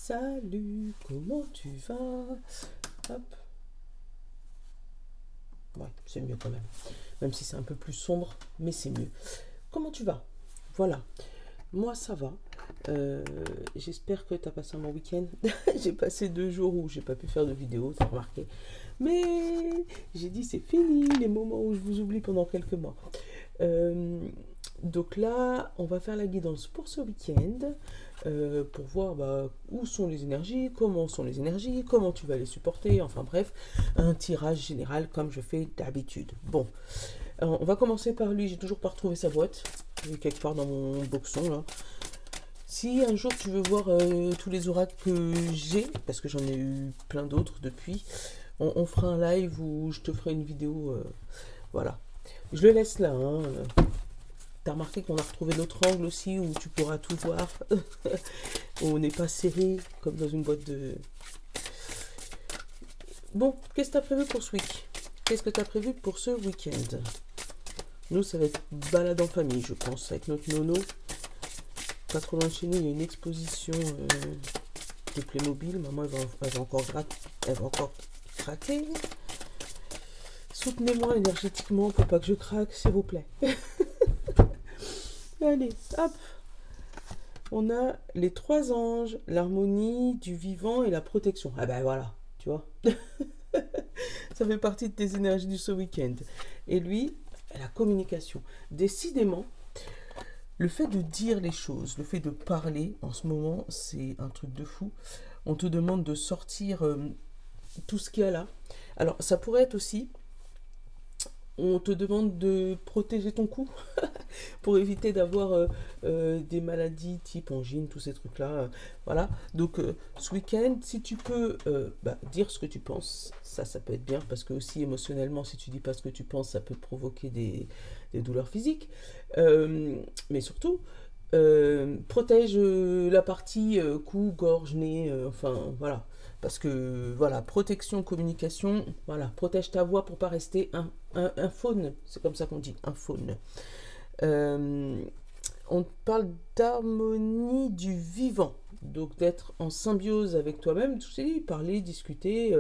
Salut, comment tu vas? Hop. Ouais, c'est mieux quand même. Même si c'est un peu plus sombre, mais c'est mieux. Comment tu vas? Voilà. Moi, ça va. J'espère que tu as passé un bon week-end. J'ai passé 2 jours où j'ai pas pu faire de vidéo, t'as remarqué. Mais j'ai dit c'est fini les moments où je vous oublie pendant quelques mois. Donc là, on va faire la guidance pour ce week-end. Pour voir où sont les énergies, comment sont les énergies, comment tu vas les supporter, enfin bref, un tirage général comme je fais d'habitude. Bon, on va commencer par lui, j'ai toujours pas retrouvé sa boîte, elle est quelque part dans mon boxon là. Si un jour tu veux voir tous les oracles que j'ai, parce que j'en ai eu plein d'autres depuis, on fera un live où je te ferai une vidéo, voilà. Je le laisse là, hein. T'as remarqué qu'on a retrouvé notre angle aussi où tu pourras tout voir. On n'est pas serré comme dans une boîte de... Bon, qu'est-ce que tu as prévu pour ce week? Qu'est-ce que tu as prévu pour ce week-end? Nous, ça va être balade en famille, je pense, avec notre nono. Pas trop loin de chez nous, il y a une exposition de Playmobil. Maman, elle va encore craquer. Soutenez-moi énergétiquement pour pas que je craque, s'il vous plaît. Allez, hop. On a les 3 anges, l'harmonie du vivant et la protection. Ah ben voilà, tu vois. Ça fait partie de tes énergies du ce week-end. Et lui, la communication. Décidément, le fait de dire les choses, le fait de parler, en ce moment, c'est un truc de fou. On te demande de sortir tout ce qu'il y a là. Alors, ça pourrait être aussi... On te demande de protéger ton cou pour éviter d'avoir des maladies type angine, tous ces trucs-là. Voilà. Donc, ce week-end, si tu peux dire ce que tu penses, ça peut être bien parce que aussi émotionnellement, si tu dis pas ce que tu penses, ça peut te provoquer des douleurs physiques. Mais surtout, protège la partie cou, gorge, nez, enfin voilà. Parce que, voilà, protection, communication, voilà, protège ta voix pour pas rester un faune, c'est comme ça qu'on dit, un faune. On parle d'harmonie du vivant, donc d'être en symbiose avec toi-même, tu sais, parler, discuter,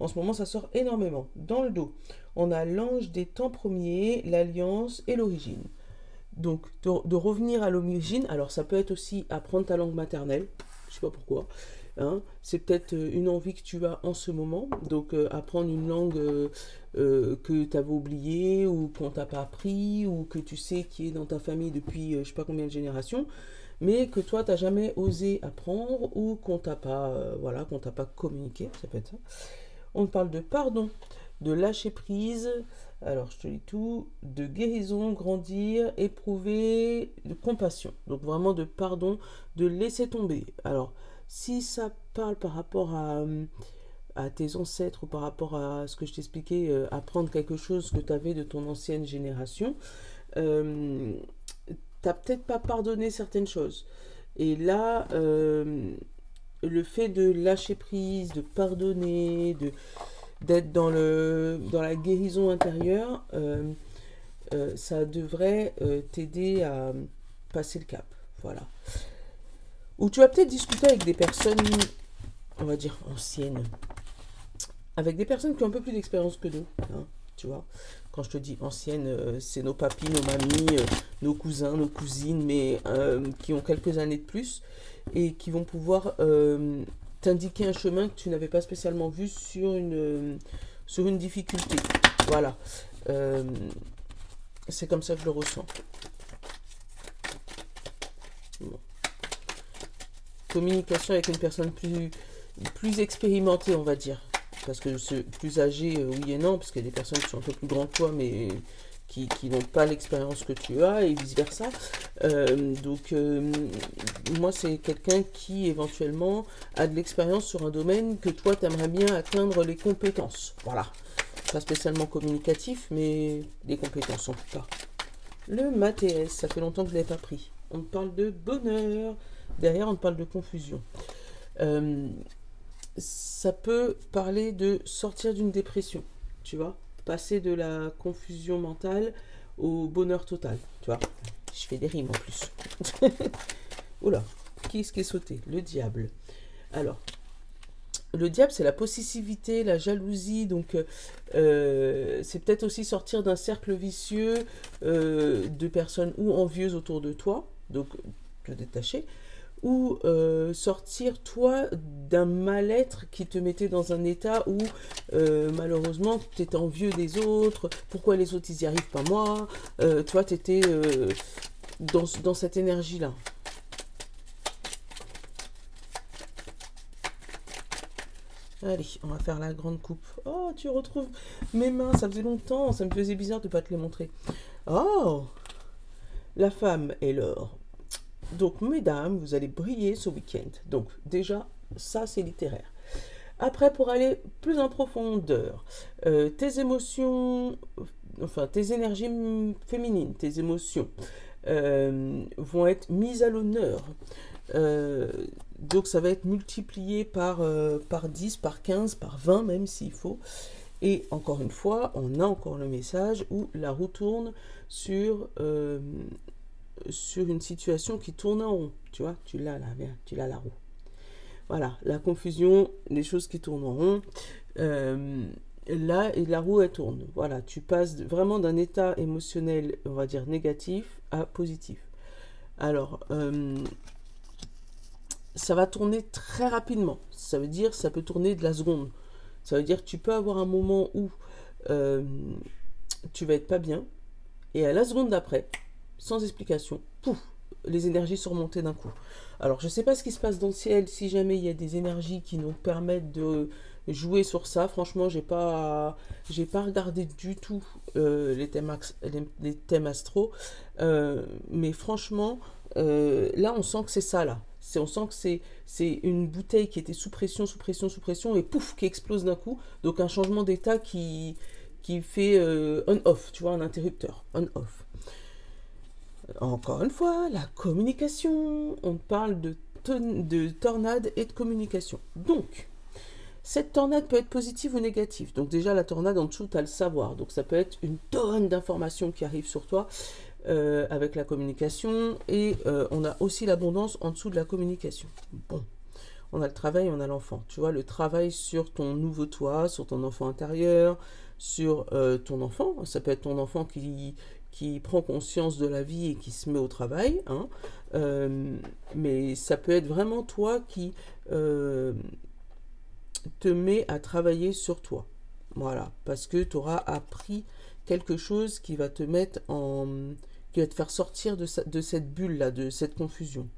en ce moment ça sort énormément. Dans le dos, on a l'ange des temps premiers, l'alliance et l'origine. Donc, de revenir à l'origine, alors ça peut être aussi apprendre ta langue maternelle, je sais pas pourquoi. Hein, c'est peut-être une envie que tu as en ce moment, donc apprendre une langue que tu avais oubliée ou qu'on t'a pas appris ou que tu sais qui est dans ta famille depuis je sais pas combien de générations, mais que toi t'as jamais osé apprendre ou qu'on t'a pas voilà, qu'on t'a pas communiqué, ça peut être ça. On parle de pardon, de lâcher prise, alors je te lis tout, de guérison, grandir, éprouver, de compassion, donc vraiment de pardon, de laisser tomber. Alors si ça parle par rapport à tes ancêtres ou par rapport à ce que je t'expliquais, apprendre quelque chose que tu avais de ton ancienne génération, t'as peut-être pas pardonné certaines choses. Et là, le fait de lâcher prise, de pardonner, d'être dans la guérison intérieure, ça devrait t'aider à passer le cap. Voilà. Ou tu vas peut-être discuter avec des personnes, on va dire, anciennes. Avec des personnes qui ont un peu plus d'expérience que nous. Hein, tu vois. Quand je te dis anciennes, c'est nos papis, nos mamies, nos cousins, nos cousines, mais qui ont quelques années de plus et qui vont pouvoir t'indiquer un chemin que tu n'avais pas spécialement vu sur une difficulté. Voilà. C'est comme ça que je le ressens. Bon. Communication avec une personne plus expérimentée, on va dire. Parce que c'est plus âgé, oui et non, parce qu'il y a des personnes qui sont un peu plus grandes que toi, mais qui n'ont pas l'expérience que tu as, et vice-versa. Donc, moi, c'est quelqu'un qui, éventuellement, a de l'expérience sur un domaine que toi, tu aimerais bien atteindre les compétences. Voilà. Pas spécialement communicatif, mais des compétences, en tout cas. Le MATS, ça fait longtemps que je ne l'ai pas pris. On parle de bonheur. Derrière, on parle de confusion. Ça peut parler de sortir d'une dépression, tu vois, passer de la confusion mentale au bonheur total, tu vois. Je fais des rimes en plus. Oula, qui est-ce qui est sauté? Le diable. Alors, le diable, c'est la possessivité, la jalousie, donc c'est peut-être aussi sortir d'un cercle vicieux de personnes ou envieuses autour de toi, donc te détacher, ou sortir toi d'un mal-être qui te mettait dans un état où malheureusement tu étais envieux des autres, pourquoi les autres ils y arrivent pas moi, toi tu étais dans cette énergie-là. Allez, on va faire la grande coupe. Oh, tu retrouves mes mains, ça faisait longtemps, ça me faisait bizarre de ne pas te les montrer. Oh, la femme et l'or. Donc, mesdames, vous allez briller ce week-end. Donc, déjà, ça, c'est littéraire. Après, pour aller plus en profondeur, tes émotions, enfin, tes énergies féminines, tes émotions vont être mises à l'honneur. Donc ça va être multiplié par 10, par 15, par 20 même s'il faut. Et encore une fois, on a encore le message où la roue tourne sur une situation qui tourne en rond. Tu vois, tu l'as là, viens, tu l'as la roue. Voilà, la confusion, les choses qui tournent en rond. Là, et la roue, elle tourne. Voilà, tu passes vraiment d'un état émotionnel, on va dire, négatif à positif. Alors, ça va tourner très rapidement. Ça veut dire, ça peut tourner de la seconde. Ça veut dire que tu peux avoir un moment où tu vas être pas bien, et à la seconde d'après, sans explication, pouf, les énergies sont remontées d'un coup. Alors, je ne sais pas ce qui se passe dans le ciel, si jamais il y a des énergies qui nous permettent de jouer sur ça. Franchement, j'ai pas regardé du tout les thèmes astro. Mais franchement, là, on sent que c'est ça, là. On sent que c'est une bouteille qui était sous pression, et pouf, qui explose d'un coup. Donc, un changement d'état qui fait on-off, tu vois, un interrupteur, on-off. Encore une fois, la communication. On parle de tornade et de communication. Donc, cette tornade peut être positive ou négative. Donc déjà, la tornade, en dessous, tu as le savoir. Donc ça peut être une tonne d'informations qui arrivent sur toi avec la communication. Et on a aussi l'abondance en dessous de la communication. Bon, on a le travail, on a l'enfant. Tu vois, le travail sur ton nouveau toi, sur ton enfant intérieur, sur ton enfant. Ça peut être ton enfant qui prend conscience de la vie et qui se met au travail. Hein. Mais ça peut être vraiment toi qui te met à travailler sur toi. Voilà, parce que tu auras appris quelque chose qui va te mettre qui va te faire sortir de cette bulle-là, de cette confusion.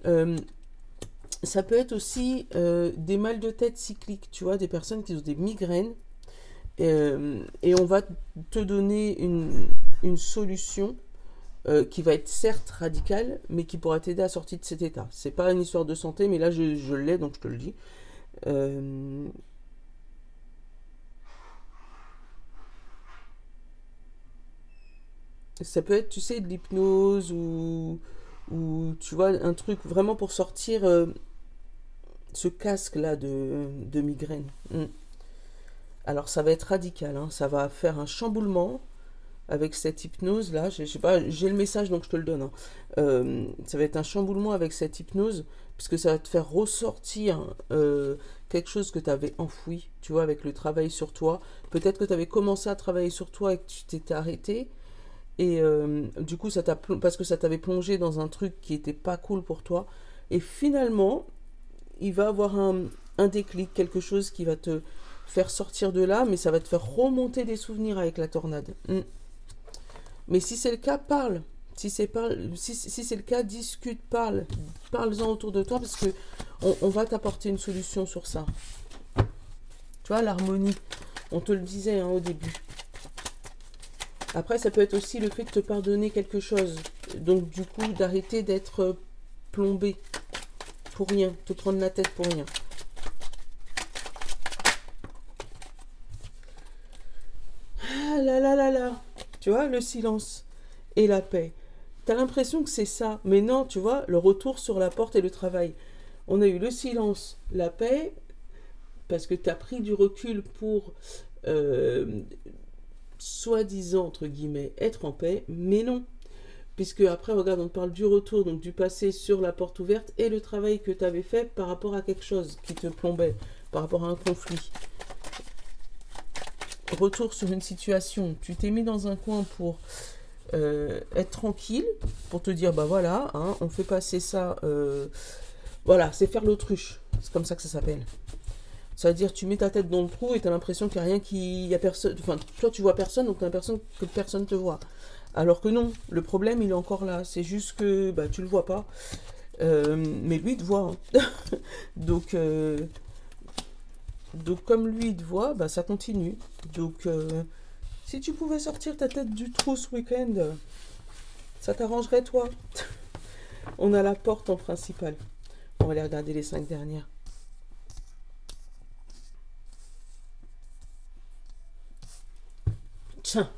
Ça peut être aussi des mal de tête cycliques, tu vois, des personnes qui ont des migraines, et on va te donner une solution qui va être certes radicale, mais qui pourra t'aider à sortir de cet état. C'est pas une histoire de santé, mais là je l'ai, donc je te le dis. Ça peut être, tu sais, de l'hypnose ou tu vois, un truc vraiment pour sortir ce casque-là de migraine. Alors ça va être radical, hein. Ça va faire un chamboulement avec cette hypnose-là. Je sais pas, j'ai le message donc je te le donne. Hein. Ça va être un chamboulement avec cette hypnose, puisque ça va te faire ressortir quelque chose que tu avais enfoui, tu vois, avec le travail sur toi. Peut-être que tu avais commencé à travailler sur toi et que tu t'étais arrêté. Et du coup, parce que ça t'avait plongé dans un truc qui n'était pas cool pour toi. Et finalement, il va avoir un déclic, quelque chose qui va te faire sortir de là, mais ça va te faire remonter des souvenirs avec la tornade. Mais si c'est le cas, parle. Si c'est le cas, discute, parle-en autour de toi, parce que on va t'apporter une solution sur ça. Tu vois, l'harmonie, on te le disait au début. Après, ça peut être aussi le fait de te pardonner quelque chose. Donc, du coup, d'arrêter d'être plombé pour rien, te prendre la tête pour rien. Ah là là là là. Tu vois, le silence et la paix. T'as l'impression que c'est ça. Mais non, tu vois, le retour sur la porte et le travail. On a eu le silence, la paix, parce que tu as pris du recul pour, soi-disant, entre guillemets, être en paix. Mais non. puisque après, regarde, on parle du retour, donc du passé sur la porte ouverte, et le travail que tu avais fait par rapport à quelque chose qui te plombait, par rapport à un conflit. Retour sur une situation, tu t'es mis dans un coin pour être tranquille, pour te dire, bah voilà, hein, on fait passer ça, voilà, c'est faire l'autruche, c'est comme ça que ça s'appelle. Ça veut dire tu mets ta tête dans le trou et tu as l'impression qu'il n'y a rien qui... Y a personne, enfin, toi tu vois personne, donc tu as l'impression que personne te voit. Alors que non, le problème il est encore là, c'est juste que bah, tu le vois pas, mais lui il te voit. Hein. donc, donc comme lui il te voit, bah, ça continue. Donc si tu pouvais sortir ta tête du trou ce week-end, ça t'arrangerait toi. On a la porte en principal. On va aller regarder les 5 dernières. Tiens,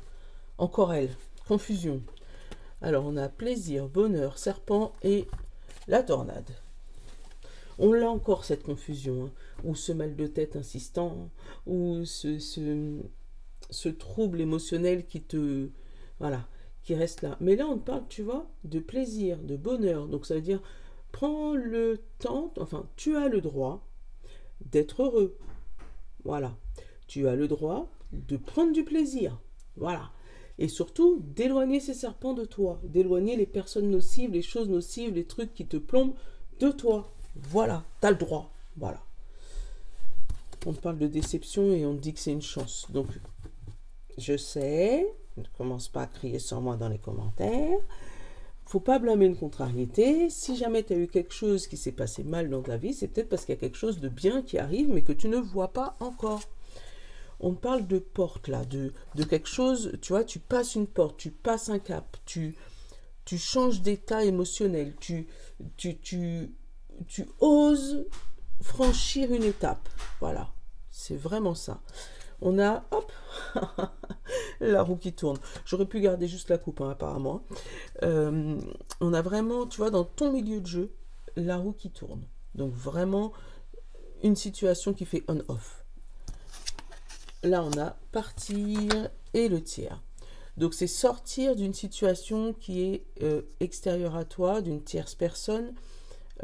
encore elle. Confusion. Alors, on a plaisir, bonheur, serpent et la tornade. On l'a encore, cette confusion. Hein, ou ce mal de tête insistant, ou ce trouble émotionnel qui te... Voilà, qui reste là. Mais là, on te parle, tu vois, de plaisir, de bonheur. Donc, ça veut dire, prends le temps, enfin, tu as le droit d'être heureux. Voilà. Tu as le droit de prendre du plaisir. Voilà. Et surtout, d'éloigner ces serpents de toi. D'éloigner les personnes nocives, les choses nocives, les trucs qui te plombent de toi. Voilà. Tu as le droit. Voilà. On te parle de déception et on te dit que c'est une chance. Donc, je sais, ne commence pas à crier sur moi dans les commentaires. Faut pas blâmer une contrariété. Si jamais tu as eu quelque chose qui s'est passé mal dans ta vie, c'est peut-être parce qu'il y a quelque chose de bien qui arrive, mais que tu ne vois pas encore. On parle de porte là, de quelque chose, tu vois, tu passes une porte, tu passes un cap, tu changes d'état émotionnel, tu oses franchir une étape. Voilà, c'est vraiment ça. On a, hop, la roue qui tourne. J'aurais pu garder juste la coupe, hein, apparemment. On a vraiment, tu vois, dans ton milieu de jeu, la roue qui tourne. Donc vraiment, une situation qui fait on-off. Là, on a partir et le tiers. Donc, c'est sortir d'une situation qui est extérieure à toi, d'une tierce personne.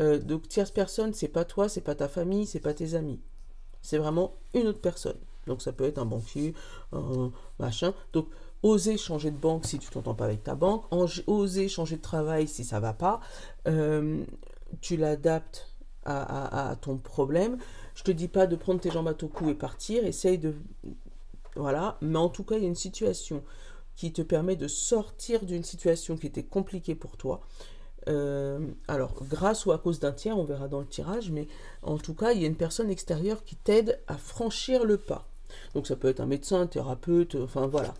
Donc, tierce personne, c'est pas toi, c'est pas ta famille, c'est pas tes amis. C'est vraiment une autre personne. Donc, ça peut être un banquier, un machin. Donc, oser changer de banque si tu t'entends pas avec ta banque. Oser changer de travail si ça va pas. Tu l'adaptes à ton problème. Je te dis pas de prendre tes jambes à ton cou et partir. Essaye de... Voilà. Mais en tout cas, il y a une situation qui te permet de sortir d'une situation qui était compliquée pour toi. Alors, grâce ou à cause d'un tiers, on verra dans le tirage, mais en tout cas, il y a une personne extérieure qui t'aide à franchir le pas. Donc, ça peut être un médecin, un thérapeute, enfin voilà.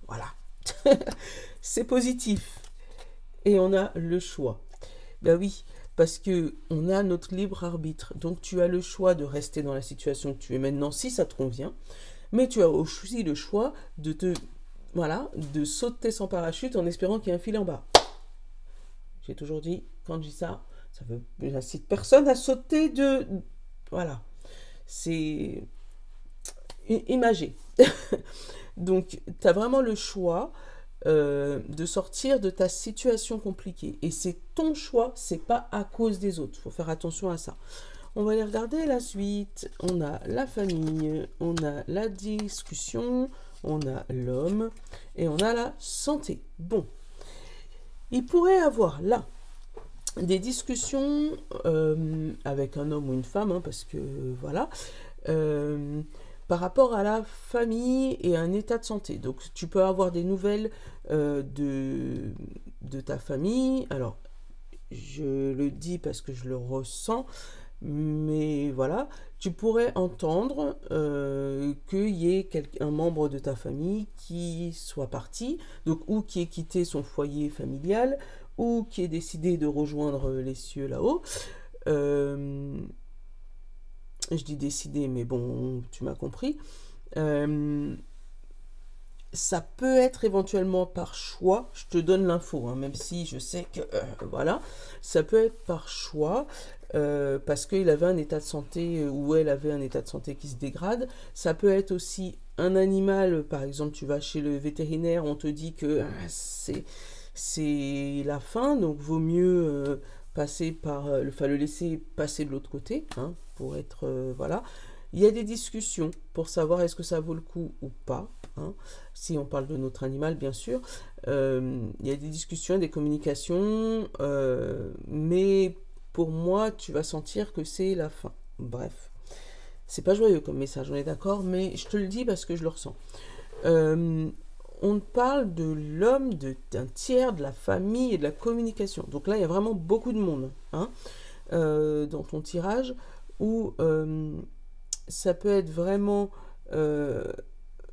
Voilà. C'est positif. Et on a le choix. Ben oui, parce que on a notre libre arbitre. Donc, tu as le choix de rester dans la situation que tu es maintenant, si ça te convient. Mais tu as aussi le choix de te... Voilà, de sauter sans parachute en espérant qu'il y ait un fil en bas. J'ai toujours dit, quand je dis ça, ça veut... J'incite personne à sauter de... Voilà. C'est imagé. Donc, tu as vraiment le choix de sortir de ta situation compliquée. Et c'est ton choix, c'est pas à cause des autres. Il faut faire attention à ça. On va aller regarder la suite. On a la famille, on a la discussion, on a l'homme et on a la santé. Bon, il pourrait avoir là des discussions avec un homme ou une femme, hein, parce que voilà, par rapport à la famille et à un état de santé. Donc, tu peux avoir des nouvelles de ta famille. Alors, je le dis parce que je le ressens, mais voilà, tu pourrais entendre qu'il y ait un membre de ta famille qui soit parti, donc ou qui ait quitté son foyer familial, ou qui ait décidé de rejoindre les cieux là-haut. Je dis décider, mais bon, tu m'as compris. ça peut être éventuellement par choix, je te donne l'info, hein, même si je sais que, voilà, ça peut être par choix, parce qu'il avait un état de santé, ou elle avait un état de santé qui se dégrade. Ça peut être aussi un animal, par exemple, tu vas chez le vétérinaire, on te dit que c'est la fin, donc vaut mieux passer par, enfin, le laisser passer de l'autre côté, hein, pour être, voilà. Il y a des discussions pour savoir est-ce que ça vaut le coup ou pas, hein, si on parle de notre animal, bien sûr. Il y a des discussions, des communications, mais pour moi, tu vas sentir que c'est la fin. Bref, c'est pas joyeux comme message, on est d'accord, mais je te le dis parce que je le ressens. On parle de l'homme, d'un tiers, de la famille et de la communication. Donc là, il y a vraiment beaucoup de monde, hein, dans ton tirage, où ça peut être vraiment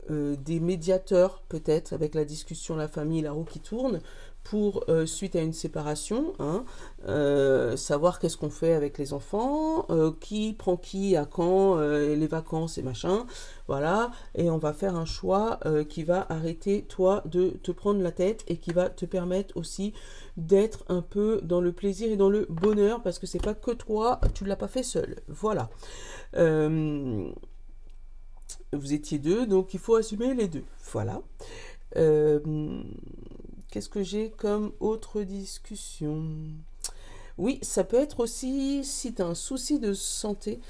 des médiateurs, peut-être, avec la discussion, la famille, la roue qui tourne, pour, suite à une séparation, hein, savoir qu'est-ce qu'on fait avec les enfants, qui prend qui, à quand, les vacances et machin, voilà, et on va faire un choix qui va arrêter, toi, de te prendre la tête et qui va te permettre aussi d'être un peu dans le plaisir et dans le bonheur, parce que c'est pas que toi, tu ne l'as pas fait seul, voilà. Vous étiez deux, donc il faut assumer les deux. Voilà. Qu'est-ce que j'ai comme autre discussion? Oui, ça peut être aussi, si tu as un souci de santé,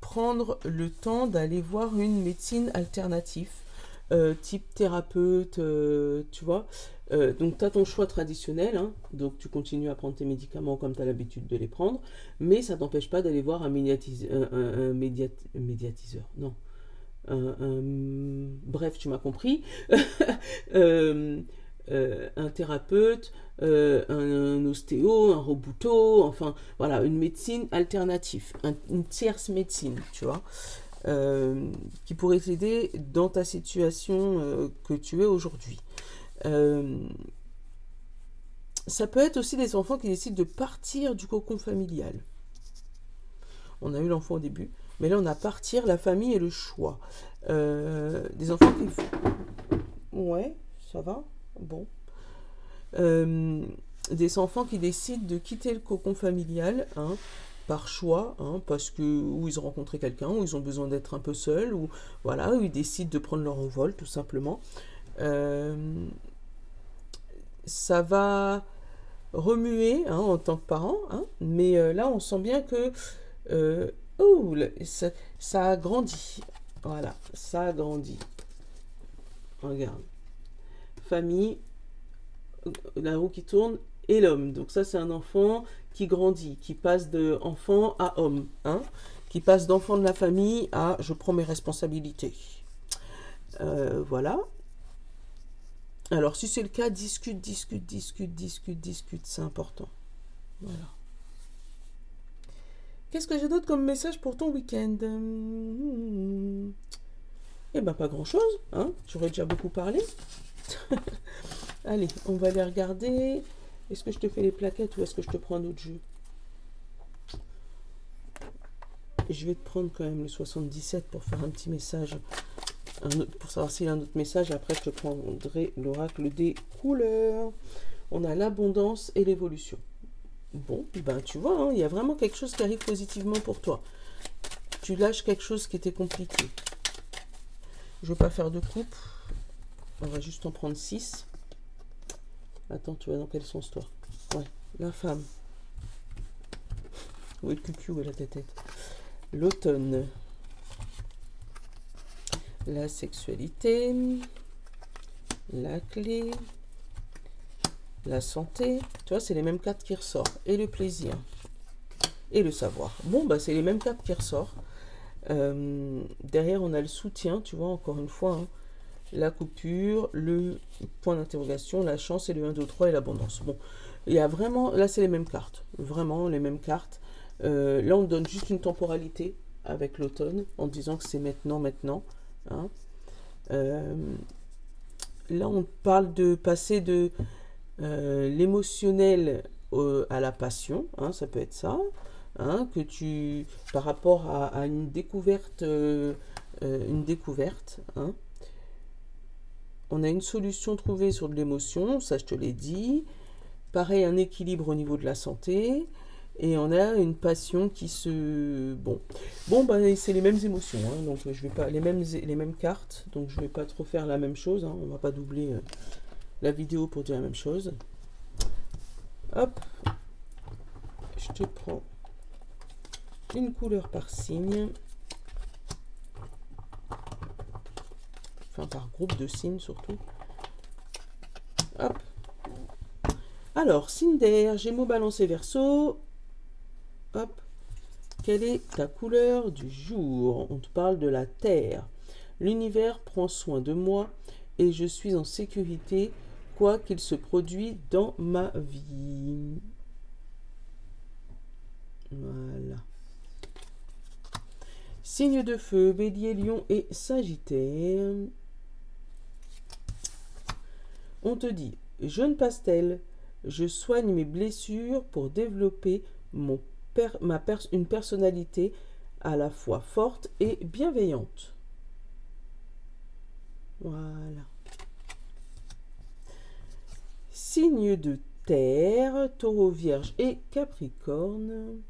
prendre le temps d'aller voir une médecine alternative, type thérapeute, tu vois. Donc, tu as ton choix traditionnel, hein, donc tu continues à prendre tes médicaments comme tu as l'habitude de les prendre, mais ça t'empêche pas d'aller voir un médiatiseur, non. Bref, tu m'as compris. Euh, un thérapeute, un ostéo, un robuto, enfin, voilà, une médecine alternative, une tierce médecine, tu vois, qui pourrait t'aider dans ta situation que tu es aujourd'hui. Ça peut être aussi des enfants qui décident de partir du cocon familial. On a eu l'enfant au début, mais là on a partir, la famille et le choix. Des enfants qui... Ouais, ça va. Bon. Des enfants qui décident de quitter le cocon familial, hein, par choix, hein, parce que ou ils ont rencontré quelqu'un, ou ils ont besoin d'être un peu seuls, ou voilà, ou ils décident de prendre leur envol, tout simplement. Ça va remuer, hein, en tant que parent, hein, mais là on sent bien que oh, ça a grandi. Voilà, ça a grandi. Regarde. Famille, la roue qui tourne et l'homme. Donc ça, c'est un enfant qui grandit, qui passe de enfant à homme, hein, qui passe d'enfant de la famille à je prends mes responsabilités. Voilà. Alors, si c'est le cas, discute, discute, discute, discute, discute. C'est important. Voilà. Qu'est-ce que j'ai d'autre comme message pour ton week-end? Eh ben, pas grand-chose, hein. J'aurais déjà beaucoup parlé. Allez, on va aller regarder. Est-ce que je te fais les plaquettes ou est-ce que je te prends un autre jeu? Je vais te prendre quand même le 77 pour faire un petit message. Pour savoir s'il y a un autre message. Après, je te prendrai l'oracle des couleurs. On a l'abondance et l'évolution. Bon, ben tu vois, hein, il y a vraiment quelque chose qui arrive positivement pour toi. Tu lâches quelque chose qui était compliqué. Je ne veux pas faire de coupe. On va juste en prendre 6. Attends, tu vas dans quel sens, toi? Ouais, la femme. Où est le cucu, où est la tête? L'automne. La sexualité. La clé. La santé. Tu vois, c'est les mêmes cartes qui ressortent. Et le plaisir. Et le savoir. Bon, bah, c'est les mêmes cartes qui ressortent. Derrière, on a le soutien, tu vois, encore une fois, hein. La coupure, le point d'interrogation, la chance et le 1, 2, 3 et l'abondance. Bon, il y a vraiment, là c'est les mêmes cartes, vraiment les mêmes cartes. Là on donne juste une temporalité avec l'automne en disant que c'est maintenant, maintenant. Hein. Là on parle de passer de l'émotionnel à la passion, hein, ça peut être ça. Hein, que tu, par rapport à une découverte, hein, on a une solution trouvée sur de l'émotion, ça je te l'ai dit. Pareil, un équilibre au niveau de la santé. Et on a une passion qui se... Bon bah, c'est les mêmes émotions, hein, donc je vais pas... les mêmes cartes, donc je vais pas trop faire la même chose, hein, on va pas doubler la vidéo pour dire la même chose. Hop, je te prends une couleur par signe. Enfin, par groupe de signes surtout. Hop. Alors, signe d'air, Gémeaux, Balance et Verseau. Hop. Quelle est ta couleur du jour? On te parle de la terre. L'univers prend soin de moi et je suis en sécurité, quoi qu'il se produise dans ma vie. Voilà. Signe de feu, Bélier, Lion et Sagittaire. On te dit, jeune pastel, je soigne mes blessures pour développer une personnalité à la fois forte et bienveillante. Voilà. Signe de terre, Taureau, Vierge et Capricorne.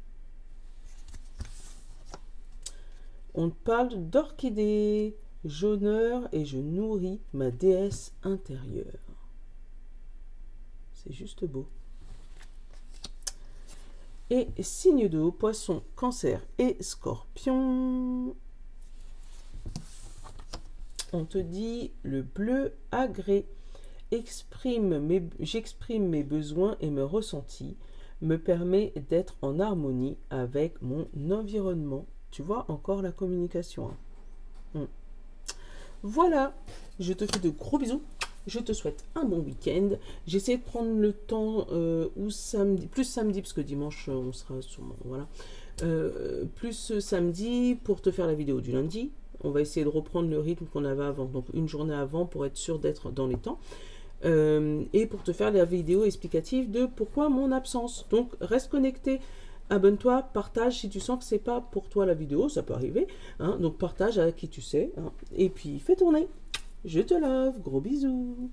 On te parle d'orchidée, jauneur et je nourris ma déesse intérieure. C'est juste beau. Et signe d'eau, Poisson, Cancer et Scorpion. On te dit le bleu agré. J'exprime mes besoins et mes ressentis, me permet d'être en harmonie avec mon environnement. Tu vois, encore la communication. Hein. Voilà, je te fais de gros bisous. Je te souhaite un bon week-end. J'essaie de prendre le temps plus samedi, parce que dimanche, on sera sûrement... Voilà. Plus samedi pour te faire la vidéo du lundi. On va essayer de reprendre le rythme qu'on avait avant. Donc, une journée avant pour être sûr d'être dans les temps. Et pour te faire la vidéo explicative de pourquoi mon absence. Donc, reste connecté. Abonne-toi, partage si tu sens que c'est pas pour toi la vidéo. Ça peut arriver. Hein, donc, partage à qui tu sais. Hein, et puis, fais tourner. Je te love, gros bisous.